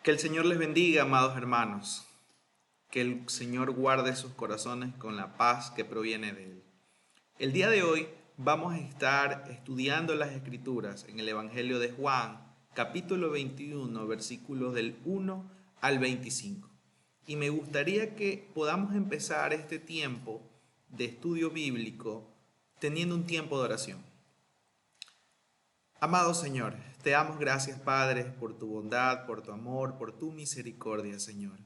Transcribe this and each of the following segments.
Que el Señor les bendiga, amados hermanos. Que el Señor guarde sus corazones con la paz que proviene de Él. El día de hoy vamos a estar estudiando las Escrituras en el Evangelio de Juan, capítulo 21, versículos del 1 al 25. Y me gustaría que podamos empezar este tiempo de estudio bíblico teniendo un tiempo de oración. Amado Señor, te damos gracias, Padre, por tu bondad, por tu amor, por tu misericordia, Señor.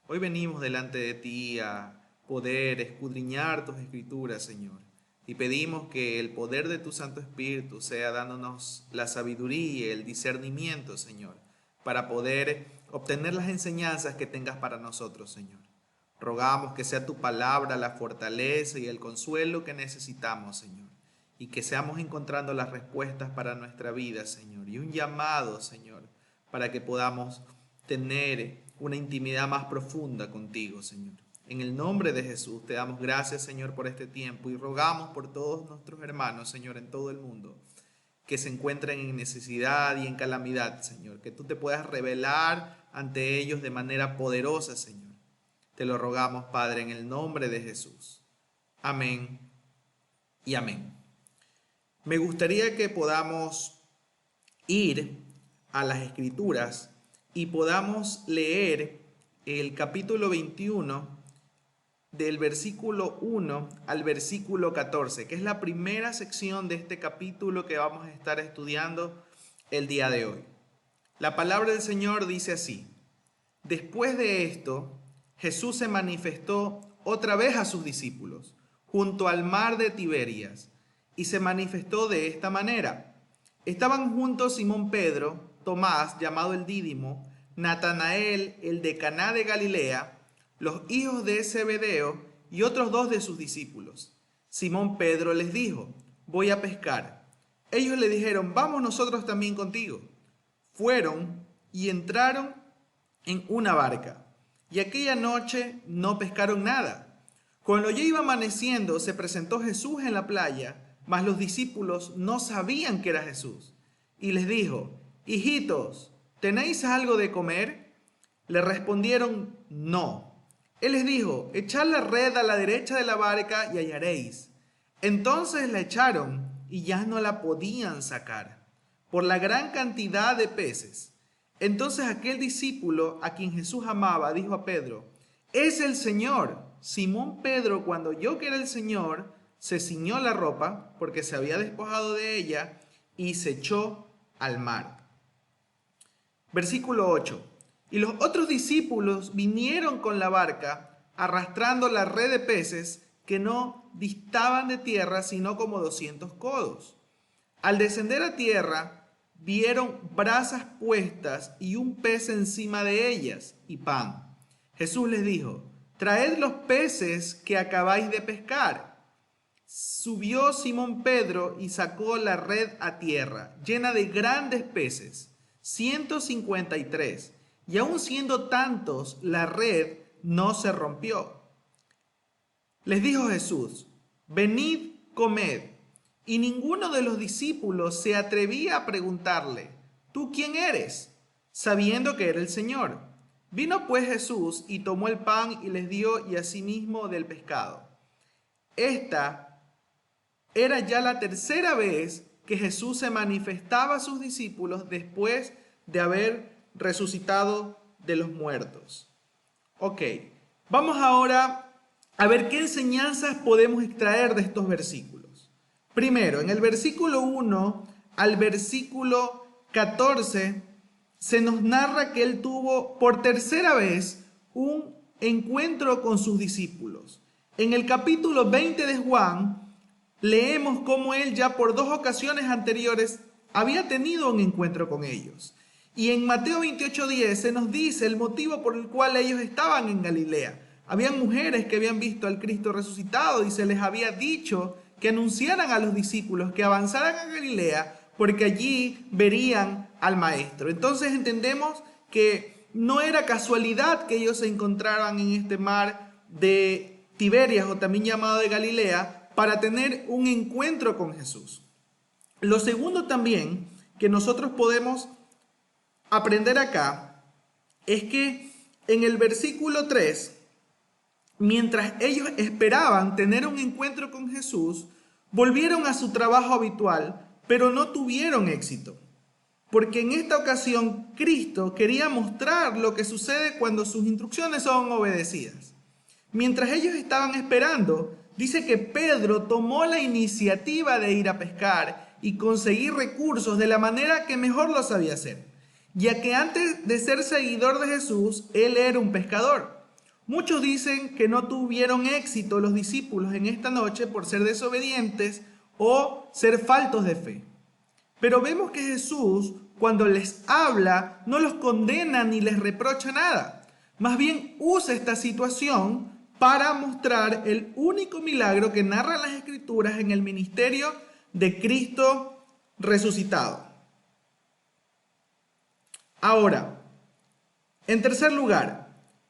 Hoy venimos delante de ti a poder escudriñar tus escrituras, Señor. Y pedimos que el poder de tu Santo Espíritu sea dándonos la sabiduría y el discernimiento, Señor, para poder obtener las enseñanzas que tengas para nosotros, Señor. Rogamos que sea tu palabra la fortaleza y el consuelo que necesitamos, Señor. Y que seamos encontrando las respuestas para nuestra vida, Señor. Y un llamado, Señor, para que podamos tener una intimidad más profunda contigo, Señor. En el nombre de Jesús te damos gracias, Señor, por este tiempo y rogamos por todos nuestros hermanos, Señor, en todo el mundo, que se encuentren en necesidad y en calamidad, Señor. Que tú te puedas revelar ante ellos de manera poderosa, Señor. Te lo rogamos, Padre, en el nombre de Jesús. Amén y amén. Me gustaría que podamos ir a las Escrituras y podamos leer el capítulo 21 del versículo 1 al versículo 14, que es la primera sección de este capítulo que vamos a estar estudiando el día de hoy. La palabra del Señor dice así: Después de esto, Jesús se manifestó otra vez a sus discípulos junto al mar de Tiberias, y se manifestó de esta manera. Estaban juntos Simón Pedro, Tomás, llamado el Dídimo, Natanael, el de Caná de Galilea, los hijos de Zebedeo y otros dos de sus discípulos. Simón Pedro les dijo: voy a pescar. Ellos le dijeron: vamos nosotros también contigo. Fueron y entraron en una barca, y aquella noche no pescaron nada. Cuando ya iba amaneciendo, se presentó Jesús en la playa, mas los discípulos no sabían que era Jesús. Y les dijo: hijitos, ¿tenéis algo de comer? Le respondieron: no. Él les dijo: echad la red a la derecha de la barca y hallaréis. Entonces la echaron y ya no la podían sacar, por la gran cantidad de peces. Entonces aquel discípulo a quien Jesús amaba dijo a Pedro: es el Señor. Simón Pedro, cuando oyó que era el Señor, se ciñó la ropa, porque se había despojado de ella, y se echó al mar. Versículo 8. Y los otros discípulos vinieron con la barca, arrastrando la red de peces que no distaban de tierra, sino como 200 codos. Al descender a tierra, vieron brasas puestas y un pez encima de ellas, y pan. Jesús les dijo: traed los peces que acabáis de pescar. Subió Simón Pedro y sacó la red a tierra, llena de grandes peces, 153, y aun siendo tantos, la red no se rompió. Les dijo Jesús: venid, comed. Y ninguno de los discípulos se atrevía a preguntarle: ¿tú quién eres?, sabiendo que era el Señor. Vino pues Jesús y tomó el pan y les dio, y asimismo del pescado. Esta era ya la tercera vez que Jesús se manifestaba a sus discípulos después de haber resucitado de los muertos. Ok, vamos ahora a ver qué enseñanzas podemos extraer de estos versículos. Primero, en el versículo 1 al versículo 14, se nos narra que él tuvo por tercera vez un encuentro con sus discípulos. En el capítulo 20 de Juan, leemos cómo él ya por dos ocasiones anteriores había tenido un encuentro con ellos. Y en Mateo 28:10 se nos dice el motivo por el cual ellos estaban en Galilea. Habían mujeres que habían visto al Cristo resucitado y se les había dicho que anunciaran a los discípulos que avanzaran a Galilea, porque allí verían al Maestro. Entonces entendemos que no era casualidad que ellos se encontraran en este mar de Tiberias, o también llamado de Galilea, para tener un encuentro con Jesús. Lo segundo también que nosotros podemos aprender acá es que en el versículo 3, mientras ellos esperaban tener un encuentro con Jesús, volvieron a su trabajo habitual, pero no tuvieron éxito. Porque en esta ocasión Cristo quería mostrar lo que sucede cuando sus instrucciones son obedecidas. Mientras ellos estaban esperando, dice que Pedro tomó la iniciativa de ir a pescar y conseguir recursos de la manera que mejor lo sabía hacer, ya que antes de ser seguidor de Jesús, él era un pescador. Muchos dicen que no tuvieron éxito los discípulos en esta noche por ser desobedientes o ser faltos de fe. Pero vemos que Jesús, cuando les habla, no los condena ni les reprocha nada. Más bien usa esta situación para mostrar el único milagro que narran las Escrituras en el ministerio de Cristo resucitado. Ahora, en tercer lugar,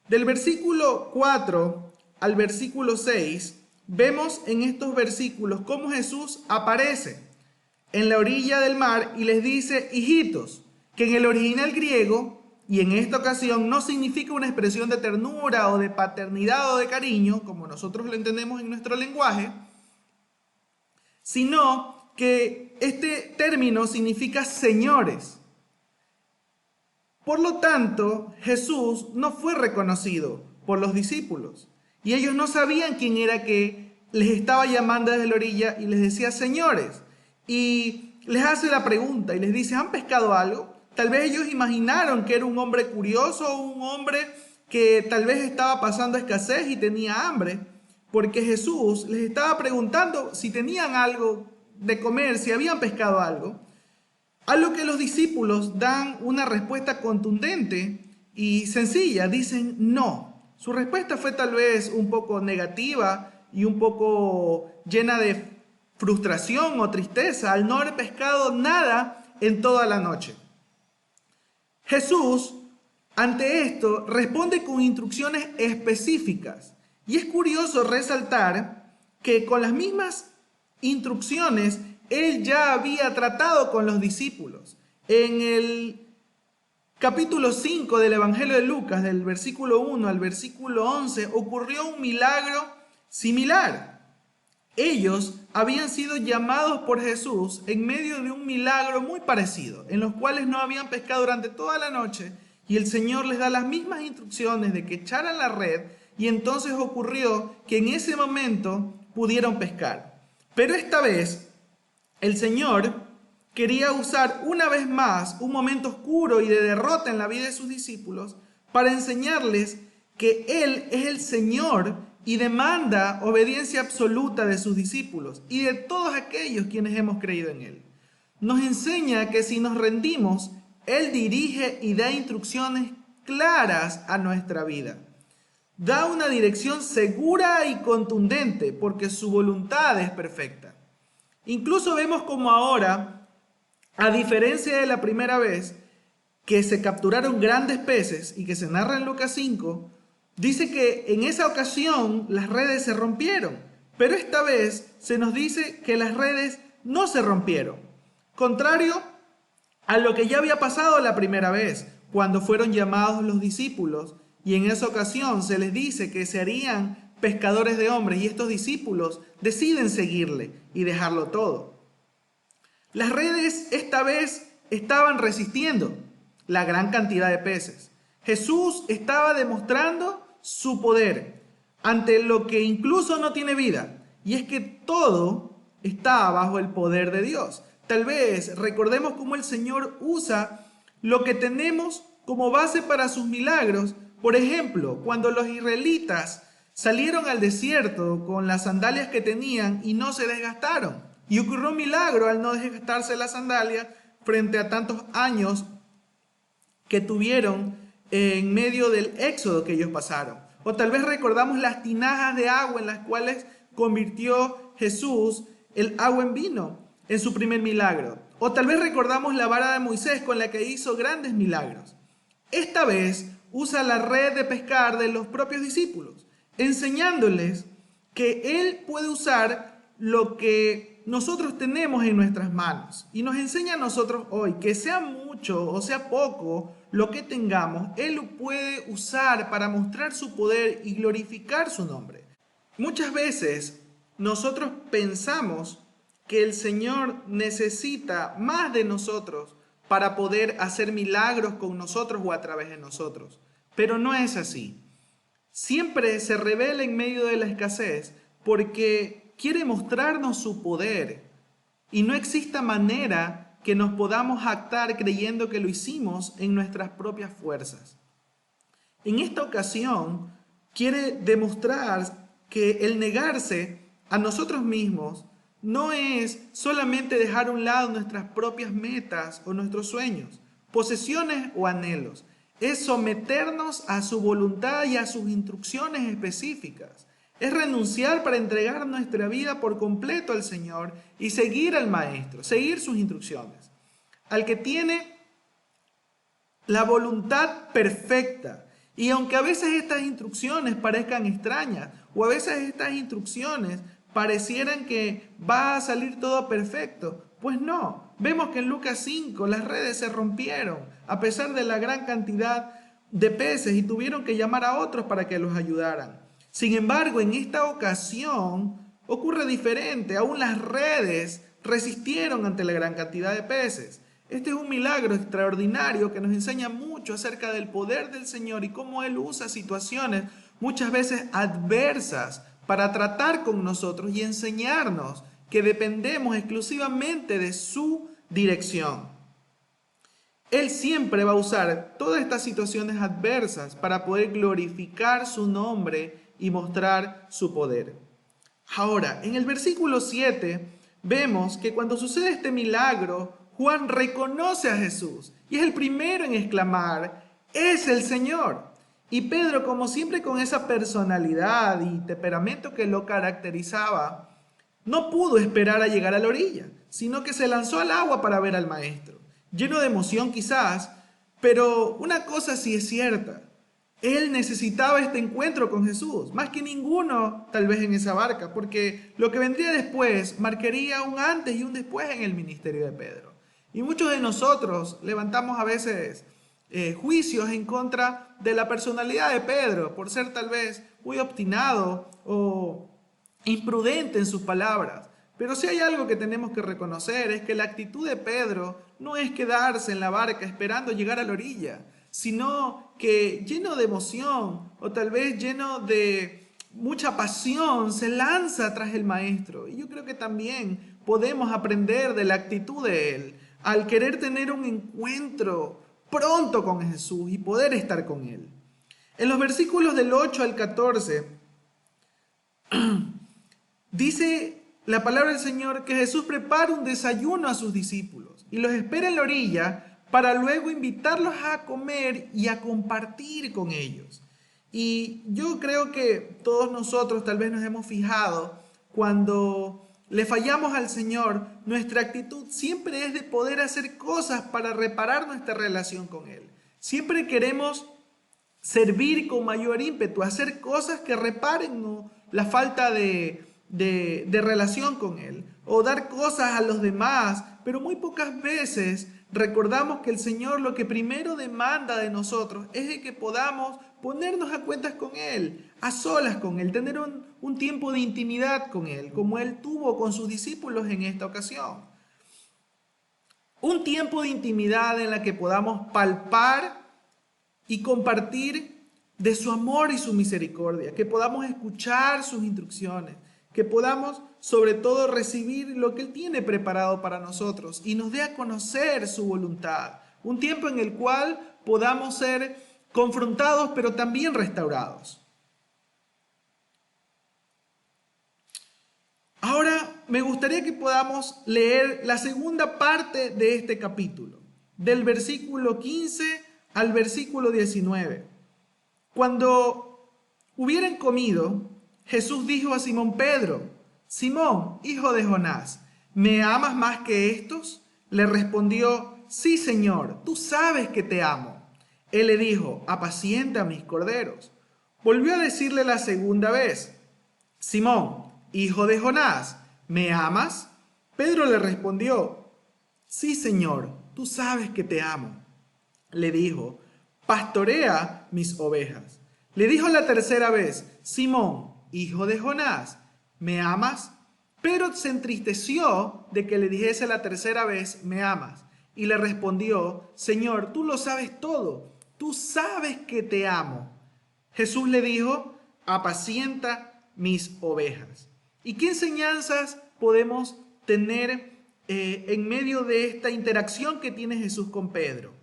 del versículo 4 al versículo 6, vemos en estos versículos cómo Jesús aparece en la orilla del mar y les dice hijitos, que en el original griego y en esta ocasión no significa una expresión de ternura o de paternidad o de cariño, como nosotros lo entendemos en nuestro lenguaje, sino que este término significa señores. Por lo tanto, Jesús no fue reconocido por los discípulos y ellos no sabían quién era que les estaba llamando desde la orilla y les decía señores. Y les hace la pregunta y les dice, ¿han pescado algo? Tal vez ellos imaginaron que era un hombre curioso o un hombre que tal vez estaba pasando escasez y tenía hambre, porque Jesús les estaba preguntando si tenían algo de comer, si habían pescado algo. A lo que los discípulos dan una respuesta contundente y sencilla, dicen no. Su respuesta fue tal vez un poco negativa y un poco llena de frustración o tristeza al no haber pescado nada en toda la noche. Jesús, ante esto, responde con instrucciones específicas. Y es curioso resaltar que con las mismas instrucciones, él ya había tratado con los discípulos. En el capítulo 5 del Evangelio de Lucas, del versículo 1 al versículo 11, ocurrió un milagro similar. Ellos habían sido llamados por Jesús en medio de un milagro muy parecido, en los cuales no habían pescado durante toda la noche y el Señor les da las mismas instrucciones de que echaran la red y entonces ocurrió que en ese momento pudieron pescar. Pero esta vez el Señor quería usar una vez más un momento oscuro y de derrota en la vida de sus discípulos para enseñarles que Él es el Señor y demanda obediencia absoluta de sus discípulos y de todos aquellos quienes hemos creído en Él. Nos enseña que si nos rendimos, Él dirige y da instrucciones claras a nuestra vida. Da una dirección segura y contundente porque su voluntad es perfecta. Incluso vemos como ahora, a diferencia de la primera vez que se capturaron grandes peces y que se narra en Lucas 5, dice que en esa ocasión las redes se rompieron, pero esta vez se nos dice que las redes no se rompieron. Contrario a lo que ya había pasado la primera vez, cuando fueron llamados los discípulos, y en esa ocasión se les dice que se harían pescadores de hombres, y estos discípulos deciden seguirle y dejarlo todo. Las redes esta vez estaban resistiendo la gran cantidad de peces. Jesús estaba demostrando su poder ante lo que incluso no tiene vida, y es que todo está bajo el poder de Dios. Tal vez recordemos cómo el Señor usa lo que tenemos como base para sus milagros. Por ejemplo, cuando los israelitas salieron al desierto con las sandalias que tenían y no se desgastaron, y ocurrió un milagro al no desgastarse las sandalias frente a tantos años que tuvieron en medio del éxodo que ellos pasaron. O tal vez recordamos las tinajas de agua en las cuales convirtió Jesús el agua en vino en su primer milagro. O tal vez recordamos la vara de Moisés con la que hizo grandes milagros. Esta vez usa la red de pescar de los propios discípulos, enseñándoles que Él puede usar lo que nosotros tenemos en nuestras manos y nos enseña a nosotros hoy que sea mucho o sea poco lo que tengamos, Él lo puede usar para mostrar su poder y glorificar su nombre. Muchas veces nosotros pensamos que el Señor necesita más de nosotros para poder hacer milagros con nosotros o a través de nosotros, pero no es así. Siempre se revela en medio de la escasez porque quiere mostrarnos su poder y no exista manera que nos podamos jactar creyendo que lo hicimos en nuestras propias fuerzas. En esta ocasión quiere demostrar que el negarse a nosotros mismos no es solamente dejar a un lado nuestras propias metas o nuestros sueños, posesiones o anhelos. Es someternos a su voluntad y a sus instrucciones específicas. Es renunciar para entregar nuestra vida por completo al Señor y seguir al Maestro, seguir sus instrucciones. Al que tiene la voluntad perfecta. Y aunque a veces estas instrucciones parezcan extrañas o a veces estas instrucciones parecieran que va a salir todo perfecto, pues no. Vemos que en Lucas 5 las redes se rompieron a pesar de la gran cantidad de peces y tuvieron que llamar a otros para que los ayudaran. Sin embargo, en esta ocasión ocurre diferente. Aún las redes resistieron ante la gran cantidad de peces. Este es un milagro extraordinario que nos enseña mucho acerca del poder del Señor y cómo Él usa situaciones muchas veces adversas para tratar con nosotros y enseñarnos que dependemos exclusivamente de su dirección. Él siempre va a usar todas estas situaciones adversas para poder glorificar su nombre y mostrar su poder. Ahora, en el versículo 7 vemos que cuando sucede este milagro, Juan reconoce a Jesús y es el primero en exclamar, ¡es el Señor! Y Pedro, como siempre con esa personalidad y temperamento que lo caracterizaba, no pudo esperar a llegar a la orilla, sino que se lanzó al agua para ver al Maestro. Lleno de emoción quizás, pero una cosa sí es cierta. Él necesitaba este encuentro con Jesús, más que ninguno tal vez en esa barca, porque lo que vendría después marcaría un antes y un después en el ministerio de Pedro. Y muchos de nosotros levantamos a veces juicios en contra de la personalidad de Pedro, por ser tal vez muy obstinado o imprudente en sus palabras. Pero si hay algo que tenemos que reconocer es que la actitud de Pedro no es quedarse en la barca esperando llegar a la orilla, sino que lleno de emoción o tal vez lleno de mucha pasión se lanza tras el Maestro. Y yo creo que también podemos aprender de la actitud de él al querer tener un encuentro pronto con Jesús y poder estar con él. En los versículos del 8 al 14 dice la palabra del Señor que Jesús prepara un desayuno a sus discípulos y los espera en la orilla para luego invitarlos a comer y a compartir con ellos. Y yo creo que todos nosotros tal vez nos hemos fijado cuando le fallamos al Señor, nuestra actitud siempre es de poder hacer cosas para reparar nuestra relación con Él. Siempre queremos servir con mayor ímpetu, hacer cosas que reparen, ¿no?, la falta de relación con Él, o dar cosas a los demás, pero muy pocas veces recordamos que el Señor lo que primero demanda de nosotros es de que podamos ponernos a cuentas con Él, a solas con Él, tener un tiempo de intimidad con Él, como Él tuvo con sus discípulos en esta ocasión. Un tiempo de intimidad en la que podamos palpar y compartir de su amor y su misericordia, que podamos escuchar sus instrucciones, que podamos sobre todo recibir lo que Él tiene preparado para nosotros y nos dé a conocer su voluntad. Un tiempo en el cual podamos ser confrontados pero también restaurados. Ahora me gustaría que podamos leer la segunda parte de este capítulo, del versículo 15 al versículo 19. Cuando hubieran comido, Jesús dijo a Simón Pedro: Simón, hijo de Jonás, ¿me amas más que estos? Le respondió: sí, Señor, tú sabes que te amo. Él le dijo: apacienta mis corderos. Volvió a decirle la segunda vez: Simón, hijo de Jonás, ¿me amas? Pedro le respondió: sí, Señor, tú sabes que te amo. Le dijo: pastorea mis ovejas. Le dijo la tercera vez: Simón, hijo de Jonás, ¿me amas? Pero se entristeció de que le dijese la tercera vez: ¿me amas? Y le respondió: Señor, tú lo sabes todo, tú sabes que te amo. Jesús le dijo: apacienta mis ovejas. ¿Y qué enseñanzas podemos tener en medio de esta interacción que tiene Jesús con Pedro?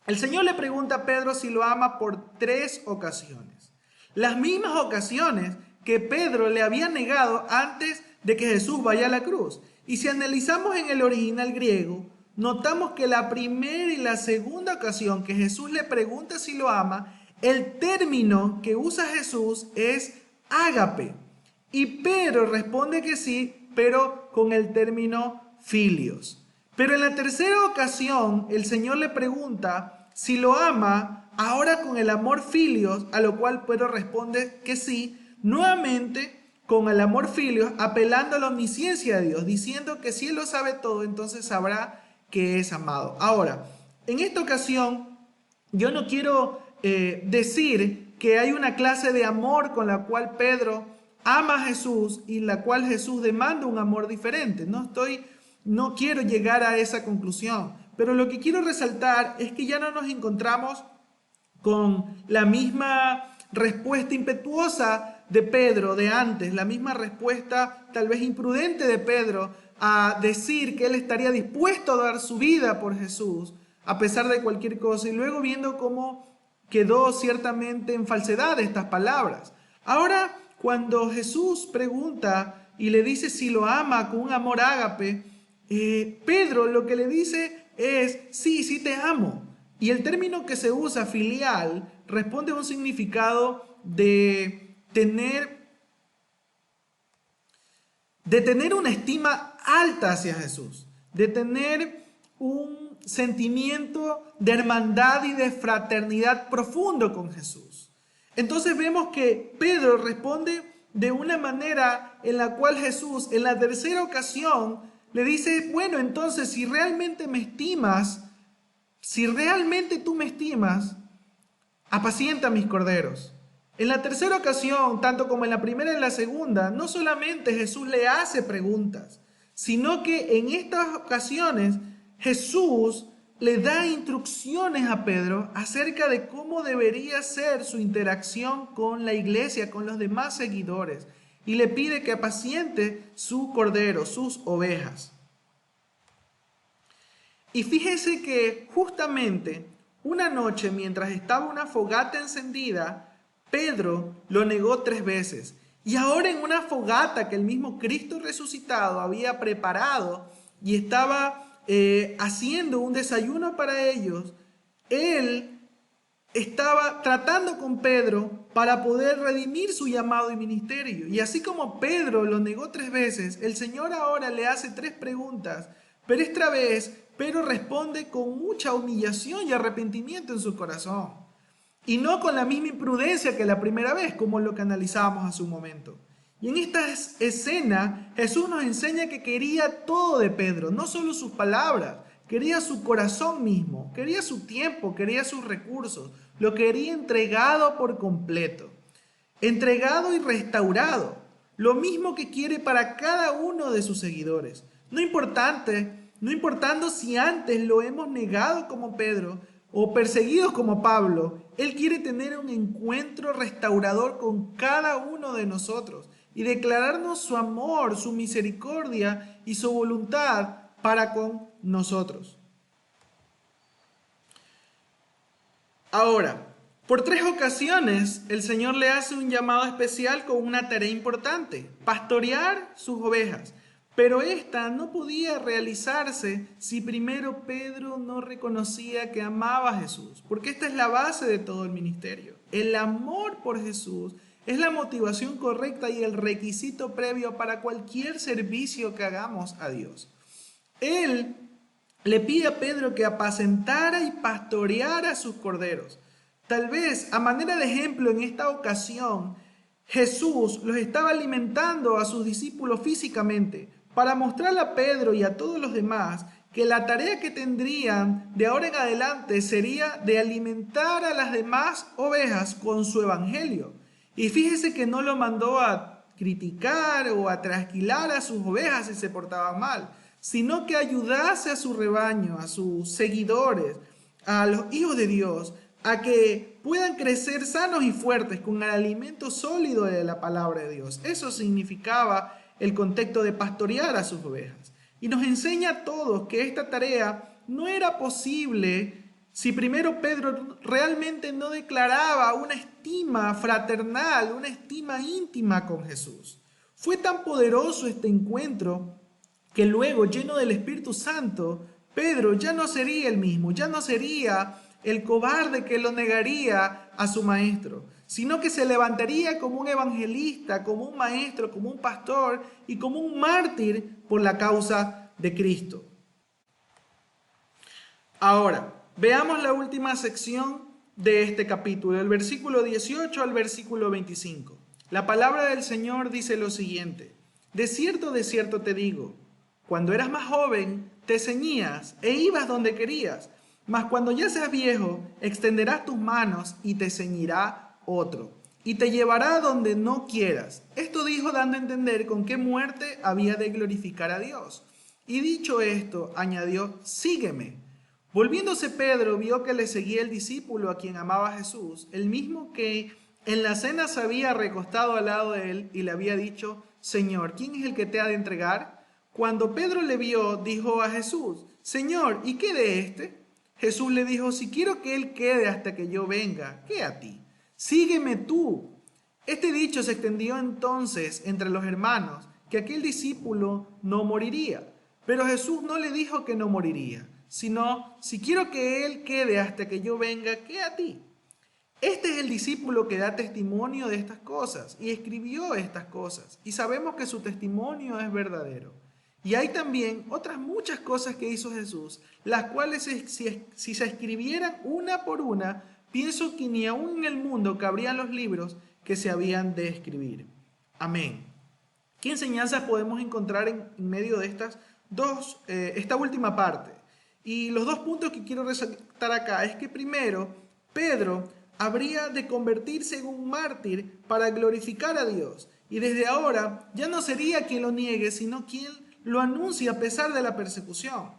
El Señor le pregunta a Pedro si lo ama por 3 ocasiones. Las mismas ocasiones que Pedro le había negado antes de que Jesús vaya a la cruz. Y si analizamos en el original griego, notamos que la primera y la segunda ocasión que Jesús le pregunta si lo ama, el término que usa Jesús es ágape. Y Pedro responde que sí, pero con el término filios. Pero en la tercera ocasión, el Señor le pregunta si lo ama, ahora con el amor filios, a lo cual Pedro responde que sí, nuevamente con el amor filios, apelando a la omnisciencia de Dios, diciendo que si Él lo sabe todo, entonces sabrá que es amado. Ahora, en esta ocasión, yo no quiero decir que hay una clase de amor con la cual Pedro ama a Jesús y la cual Jesús demanda un amor diferente. No quiero llegar a esa conclusión, pero lo que quiero resaltar es que ya no nos encontramos con la misma respuesta impetuosa de Pedro de antes, la misma respuesta tal vez imprudente de Pedro a decir que él estaría dispuesto a dar su vida por Jesús a pesar de cualquier cosa, y luego viendo cómo quedó ciertamente en falsedad estas palabras. Ahora, cuando Jesús pregunta y le dice si lo ama con un amor ágape, Pedro lo que le dice es: sí, sí te amo. Y el término que se usa, filial, responde a un significado de tener una estima alta hacia Jesús, de tener un sentimiento de hermandad y de fraternidad profundo con Jesús. Entonces vemos que Pedro responde de una manera en la cual Jesús, en la tercera ocasión, le dice: bueno, entonces si realmente me estimas, si realmente tú me estimas, apacienta mis corderos. En la tercera ocasión, tanto como en la primera y en la segunda, no solamente Jesús le hace preguntas, sino que en estas ocasiones Jesús le da instrucciones a Pedro acerca de cómo debería ser su interacción con la iglesia, con los demás seguidores, y le pide que apaciente su cordero, sus ovejas. Y fíjese que justamente una noche, mientras estaba una fogata encendida, Pedro lo negó 3 veces. Y ahora en una fogata que el mismo Cristo resucitado había preparado y estaba haciendo un desayuno para ellos, él estaba tratando con Pedro para poder redimir su llamado y ministerio. Y así como Pedro lo negó 3 veces, el Señor ahora le hace 3 preguntas, pero esta vez Pedro responde con mucha humillación y arrepentimiento en su corazón. Y no con la misma imprudencia que la primera vez, como lo que analizábamos hace un momento. Y en esta escena, Jesús nos enseña que quería todo de Pedro, no solo sus palabras, quería su corazón mismo, quería su tiempo, quería sus recursos, lo quería entregado por completo, entregado y restaurado, lo mismo que quiere para cada uno de sus seguidores. No importando si antes lo hemos negado como Pedro o perseguidos como Pablo, Él quiere tener un encuentro restaurador con cada uno de nosotros y declararnos su amor, su misericordia y su voluntad para con nosotros. Ahora, por 3 ocasiones el Señor le hace un llamado especial con una tarea importante: pastorear sus ovejas. Pero esta no podía realizarse si primero Pedro no reconocía que amaba a Jesús, porque esta es la base de todo el ministerio. El amor por Jesús es la motivación correcta y el requisito previo para cualquier servicio que hagamos a Dios. Él le pide a Pedro que apacentara y pastoreara sus corderos. Tal vez, a manera de ejemplo, en esta ocasión, Jesús los estaba alimentando a sus discípulos físicamente, para mostrarle a Pedro y a todos los demás que la tarea que tendrían de ahora en adelante sería de alimentar a las demás ovejas con su evangelio. Y fíjese que no lo mandó a criticar o a trasquilar a sus ovejas si se portaban mal, sino que ayudase a su rebaño, a sus seguidores, a los hijos de Dios, a que puedan crecer sanos y fuertes con el alimento sólido de la palabra de Dios. Eso significaba el contexto de pastorear a sus ovejas. Y nos enseña a todos que esta tarea no era posible si primero Pedro realmente no declaraba una estima fraternal, una estima íntima con Jesús. Fue tan poderoso este encuentro que luego, lleno del Espíritu Santo, Pedro ya no sería el mismo, ya no sería el cobarde que lo negaría a su maestro, sino que se levantaría como un evangelista, como un maestro, como un pastor y como un mártir por la causa de Cristo. Ahora, veamos la última sección de este capítulo, del versículo 18 al versículo 25. La palabra del Señor dice lo siguiente: de cierto te digo, cuando eras más joven, te ceñías e ibas donde querías, mas cuando ya seas viejo, extenderás tus manos y te ceñirá otro, y te llevará donde no quieras. Esto dijo dando a entender con qué muerte había de glorificar a Dios. Y dicho esto, añadió: sígueme. Volviéndose Pedro, vio que le seguía el discípulo a quien amaba Jesús, el mismo que en la cena se había recostado al lado de él y le había dicho: Señor, ¿quién es el que te ha de entregar? Cuando Pedro le vio, dijo a Jesús: Señor, ¿y qué de este? Jesús le dijo: si quiero que él quede hasta que yo venga, ¿qué a ti? Sígueme tú. Este dicho se extendió entonces entre los hermanos, que aquel discípulo no moriría. Pero Jesús no le dijo que no moriría, sino: si quiero que él quede hasta que yo venga, ¿qué a ti? Este es el discípulo que da testimonio de estas cosas y escribió estas cosas, y sabemos que su testimonio es verdadero. Y hay también otras muchas cosas que hizo Jesús, las cuales si se escribieran una por una, pienso que ni aún en el mundo cabrían los libros que se habían de escribir. Amén. ¿Qué enseñanzas podemos encontrar en medio de esta última parte? Y los dos puntos que quiero resaltar acá es que primero, Pedro habría de convertirse en un mártir para glorificar a Dios. Y desde ahora ya no sería quien lo niegue, sino quien lo anuncia a pesar de la persecución.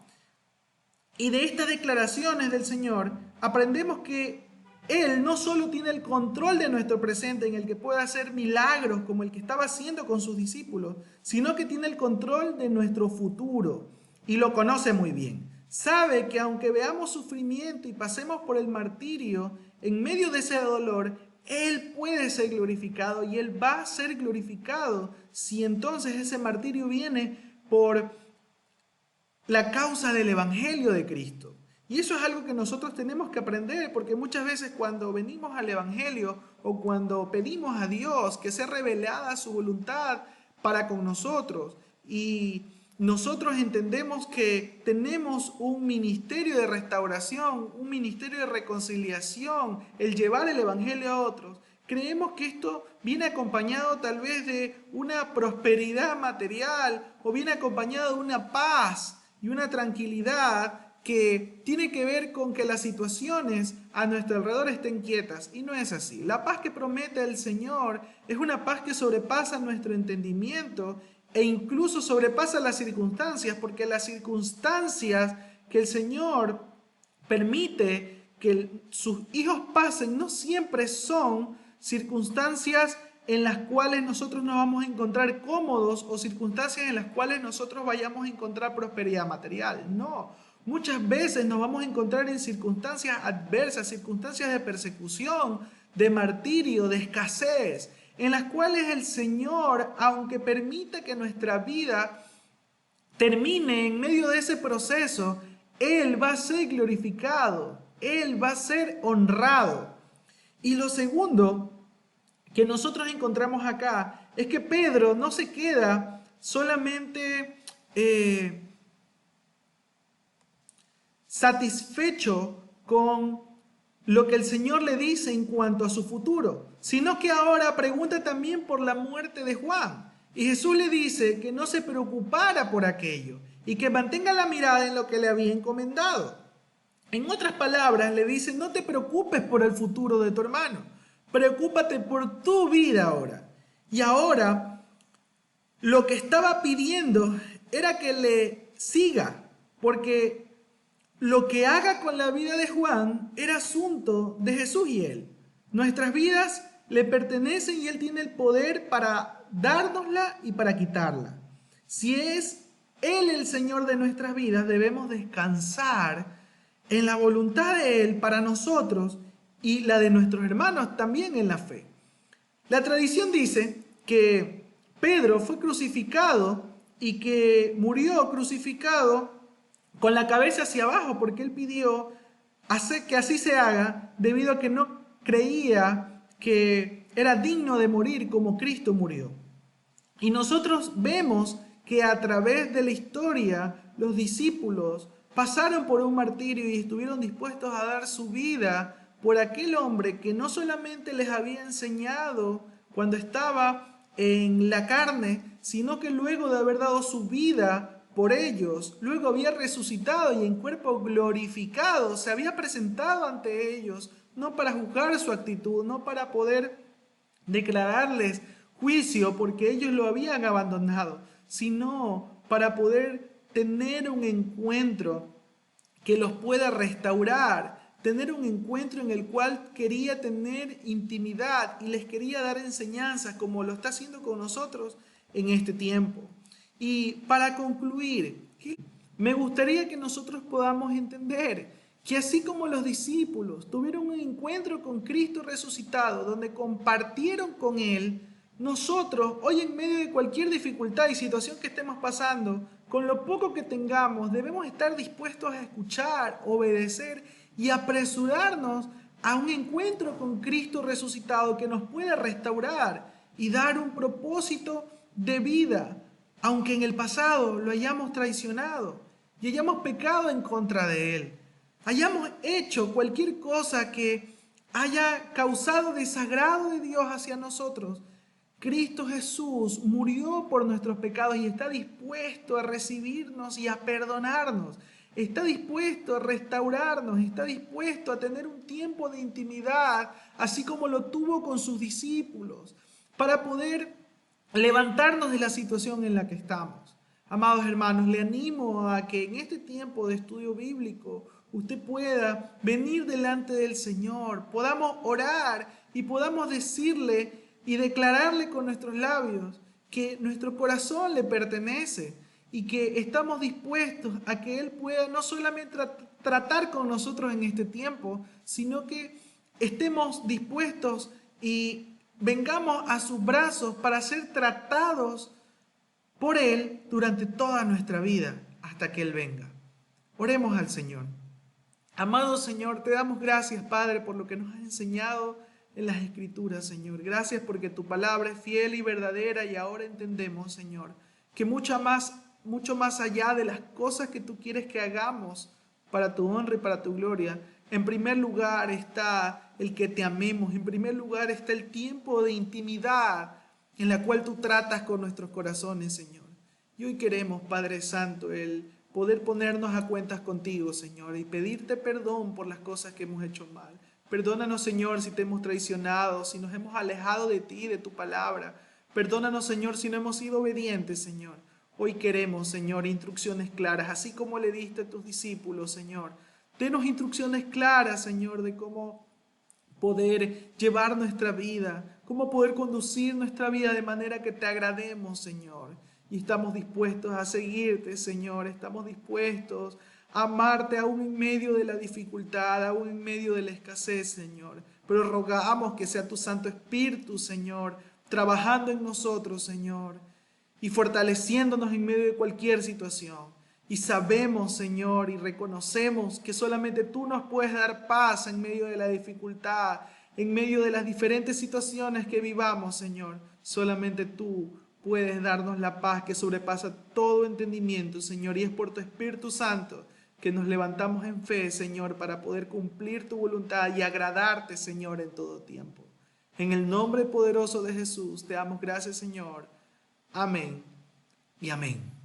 Y de estas declaraciones del Señor aprendemos que Él no solo tiene el control de nuestro presente en el que puede hacer milagros como el que estaba haciendo con sus discípulos, sino que tiene el control de nuestro futuro y lo conoce muy bien. Sabe que aunque veamos sufrimiento y pasemos por el martirio, en medio de ese dolor, Él puede ser glorificado y Él va a ser glorificado si entonces ese martirio viene por la causa del Evangelio de Cristo. Y eso es algo que nosotros tenemos que aprender, porque muchas veces cuando venimos al Evangelio o cuando pedimos a Dios que sea revelada su voluntad para con nosotros y nosotros entendemos que tenemos un ministerio de restauración, un ministerio de reconciliación, el llevar el Evangelio a otros, creemos que esto viene acompañado tal vez de una prosperidad material o viene acompañado de una paz y una tranquilidad que tiene que ver con que las situaciones a nuestro alrededor estén quietas. Y no es así. La paz que promete el Señor es una paz que sobrepasa nuestro entendimiento e incluso sobrepasa las circunstancias, porque las circunstancias que el Señor permite que sus hijos pasen no siempre son circunstancias en las cuales nosotros nos vamos a encontrar cómodos o circunstancias en las cuales nosotros vayamos a encontrar prosperidad material. No, muchas veces nos vamos a encontrar en circunstancias adversas, circunstancias de persecución, de martirio, de escasez, en las cuales el Señor, aunque permita que nuestra vida termine en medio de ese proceso, Él va a ser glorificado, Él va a ser honrado. Y lo segundo que nosotros encontramos acá es que Pedro no se queda solamente satisfecho con lo que el Señor le dice en cuanto a su futuro, sino que ahora pregunta también por la muerte de Juan. Y Jesús le dice que no se preocupara por aquello y que mantenga la mirada en lo que le había encomendado. En otras palabras, le dice, no te preocupes por el futuro de tu hermano, preocúpate por tu vida ahora. Y ahora, lo que estaba pidiendo era que le siga, porque lo que haga con la vida de Juan era asunto de Jesús y él. Nuestras vidas le pertenecen y él tiene el poder para dárnosla y para quitarla. Si es él el Señor de nuestras vidas, debemos descansar en la voluntad de él para nosotros y la de nuestros hermanos también en la fe. La tradición dice que Pedro fue crucificado y que murió crucificado con la cabeza hacia abajo, porque él pidió que así se haga debido a que no creía que era digno de morir como Cristo murió. Y nosotros vemos que a través de la historia los discípulos pasaron por un martirio y estuvieron dispuestos a dar su vida por aquel hombre que no solamente les había enseñado cuando estaba en la carne, sino que luego de haber dado su vida por ellos, luego había resucitado y en cuerpo glorificado se había presentado ante ellos, no para juzgar su actitud, no para poder declararles juicio porque ellos lo habían abandonado, sino para poder tener un encuentro que los pueda restaurar, tener un encuentro en el cual quería tener intimidad y les quería dar enseñanzas como lo está haciendo con nosotros en este tiempo. Y para concluir, me gustaría que nosotros podamos entender que así como los discípulos tuvieron un encuentro con Cristo resucitado, donde compartieron con Él, nosotros hoy en medio de cualquier dificultad y situación que estemos pasando, con lo poco que tengamos, debemos estar dispuestos a escuchar, obedecer y apresurarnos a un encuentro con Cristo resucitado que nos pueda restaurar y dar un propósito de vida, aunque en el pasado lo hayamos traicionado y hayamos pecado en contra de Él, hayamos hecho cualquier cosa que haya causado desagrado de Dios hacia nosotros. Cristo Jesús murió por nuestros pecados y está dispuesto a recibirnos y a perdonarnos. Está dispuesto a restaurarnos, está dispuesto a tener un tiempo de intimidad, así como lo tuvo con sus discípulos, para poder levantarnos de la situación en la que estamos. Amados hermanos, le animo a que en este tiempo de estudio bíblico usted pueda venir delante del Señor, podamos orar y podamos decirle y declararle con nuestros labios que nuestro corazón le pertenece y que estamos dispuestos a que Él pueda no solamente tratar con nosotros en este tiempo, sino que estemos dispuestos y vengamos a sus brazos para ser tratados por Él durante toda nuestra vida hasta que Él venga. Oremos al Señor. Amado Señor, te damos gracias, Padre, por lo que nos has enseñado en las Escrituras, Señor. Gracias porque tu palabra es fiel y verdadera y ahora entendemos, Señor, que mucho más allá de las cosas que tú quieres que hagamos para tu honra y para tu gloria, en primer lugar está el que te amemos, en primer lugar está el tiempo de intimidad en la cual tú tratas con nuestros corazones, Señor. Y hoy queremos, Padre Santo, el poder ponernos a cuentas contigo, Señor, y pedirte perdón por las cosas que hemos hecho mal. Perdónanos, Señor, si te hemos traicionado, si nos hemos alejado de ti, de tu palabra. Perdónanos, Señor, si no hemos sido obedientes, Señor. Hoy queremos, Señor, instrucciones claras, así como le diste a tus discípulos, Señor. Denos instrucciones claras, Señor, de cómo poder llevar nuestra vida, cómo poder conducir nuestra vida de manera que te agrademos, Señor. Y estamos dispuestos a seguirte, Señor. Estamos dispuestos a amarte aún en medio de la dificultad, aún en medio de la escasez, Señor. Pero rogamos que sea tu Santo Espíritu, Señor, trabajando en nosotros, Señor, y fortaleciéndonos en medio de cualquier situación. Y sabemos, Señor, y reconocemos que solamente tú nos puedes dar paz en medio de la dificultad, en medio de las diferentes situaciones que vivamos, Señor. Solamente tú puedes darnos la paz que sobrepasa todo entendimiento, Señor. Y es por tu Espíritu Santo que nos levantamos en fe, Señor, para poder cumplir tu voluntad y agradarte, Señor, en todo tiempo. En el nombre poderoso de Jesús, te damos gracias, Señor. Amén y amén.